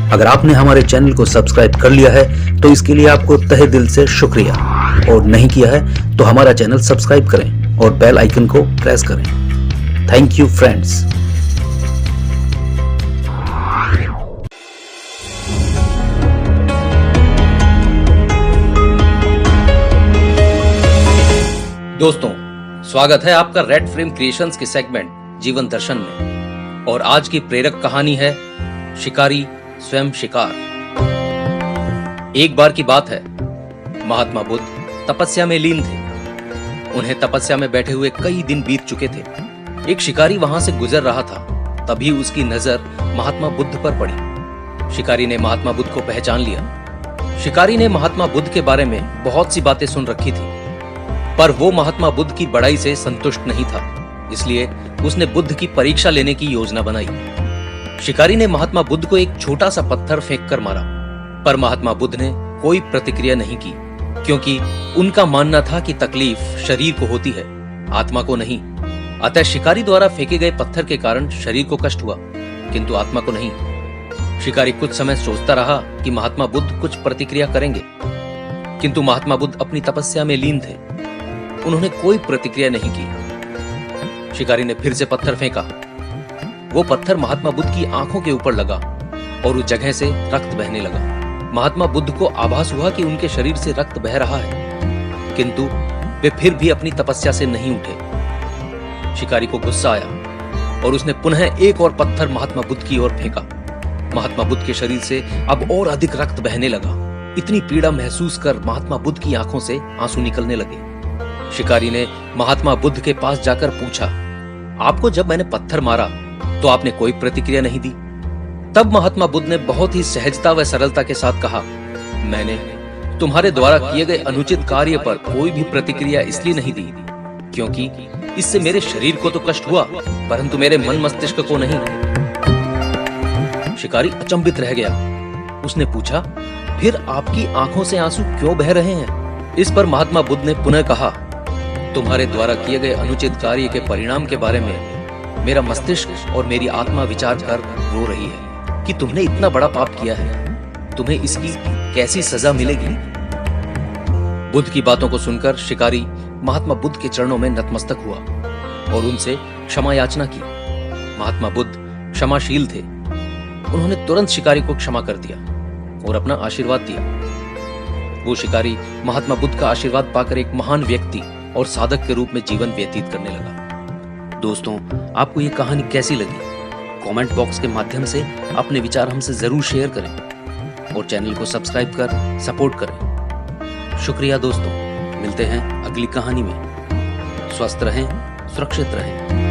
अगर आपने हमारे चैनल को सब्सक्राइब कर लिया है तो इसके लिए आपको तहे दिल से शुक्रिया, और नहीं किया है तो हमारा चैनल सब्सक्राइब करें और बेल आइकन को प्रेस करें। Thank you friends. दोस्तों, स्वागत है आपका रेड फ्रेम क्रिएशंस के सेगमेंट जीवन दर्शन में। और आज की प्रेरक कहानी है शिकारी स्वयं शिकार। एक बार की बात है, महात्मा बुद्ध तपस्या में लीन थे। उन्हें तपस्या में बैठे हुए कई दिन बीत चुके थे। एक शिकारी वहां से गुजर रहा था, तभी उसकी नजर महात्मा बुद्ध पर पड़ी। शिकारी ने महात्मा बुद्ध को पहचान लिया। शिकारी ने महात्मा बुद्ध के बारे में बहुत सी बातें सुन रखी थी, पर वो महात्मा बुद्ध की बड़ाई से संतुष्ट नहीं था, इसलिए उसने बुद्ध की परीक्षा लेने की योजना बनाई। शिकारी ने महात्मा बुद्ध को एक छोटा सा पत्थर फेंक कर मारा, पर महात्मा बुद्ध ने कोई प्रतिक्रिया नहीं की, क्योंकि उनका मानना था कि तकलीफ शरीर को होती है, आत्मा को नहीं। अतः शिकारी द्वारा फेंके गए पत्थर के कारण शरीर को कष्ट हुआ, किंतु आत्मा को नहीं। शिकारी कुछ समय सोचता रहा कि महात्मा बुद्ध कुछ प्रतिक्रिया करेंगे, किंतु महात्मा बुद्ध अपनी तपस्या में लीन थे। उन्होंने कोई प्रतिक्रिया नहीं की। शिकारी ने फिर से पत्थर फेंका। वो पत्थर महात्मा बुद्ध की आंखों के ऊपर लगा और उस जगह से रक्त बहने लगा। महात्मा बुद्ध को आभास हुआ कि उनके शरीर से रक्त बह रहा है, किंतु वे फिर भी अपनी तपस्या से नहीं उठे। शिकारी को गुस्सा आया और उसने पुनः एक और पत्थर महात्मा बुद्ध की ओर फेंका। महात्मा बुद्ध के शरीर से अब और अधिक रक्त बहने लगा। इतनी पीड़ा महसूस कर महात्मा बुद्ध की आंखों से आंसू निकलने लगे। शिकारी ने महात्मा बुद्ध के पास जाकर पूछा, आपको जब मैंने पत्थर मारा तो आपने कोई प्रतिक्रिया नहीं दी? तब महात्मा बुद्ध ने बहुत ही सहजता व सरलता के साथ कहा, मैंने तुम्हारे द्वारा किए गए अनुचित कार्य पर कोई भी प्रतिक्रिया इसलिए नहीं दी क्योंकि इससे मेरे शरीर को तो कष्ट हुआ, परंतु मेरे मन मस्तिष्क को नहीं। शिकारी अचंभित रह गया। उसने पूछा, फिर आपकी आंखों से आंसू क्यों बह रहे हैं? इस पर महात्मा बुद्ध ने पुनः कहा, तुम्हारे द्वारा किए गए अनुचित कार्य के परिणाम के बारे में मेरा मस्तिष्क और मेरी आत्मा विचार कर रो रही है कि तुमने इतना बड़ा पाप किया है, तुम्हें इसकी कैसी सजा मिलेगी? बुद्ध की बातों को सुनकर शिकारी महात्मा बुद्ध के चरणों में नतमस्तक हुआ और उनसे क्षमा याचना की। महात्मा बुद्ध क्षमाशील थे। उन्होंने तुरंत शिकारी को क्षमा कर दिया और अपना आशीर्वाद दिया। वो शिकारी महात्मा बुद्ध का आशीर्वाद पाकर एक महान व्यक्ति और साधक के रूप में जीवन व्यतीत करने लगा। दोस्तों, आपको ये कहानी कैसी लगी? कमेंट बॉक्स के माध्यम से अपने विचार हमसे जरूर शेयर करें और चैनल को सब्सक्राइब कर सपोर्ट करें। शुक्रिया दोस्तों, मिलते हैं अगली कहानी में। स्वस्थ रहें, सुरक्षित रहें।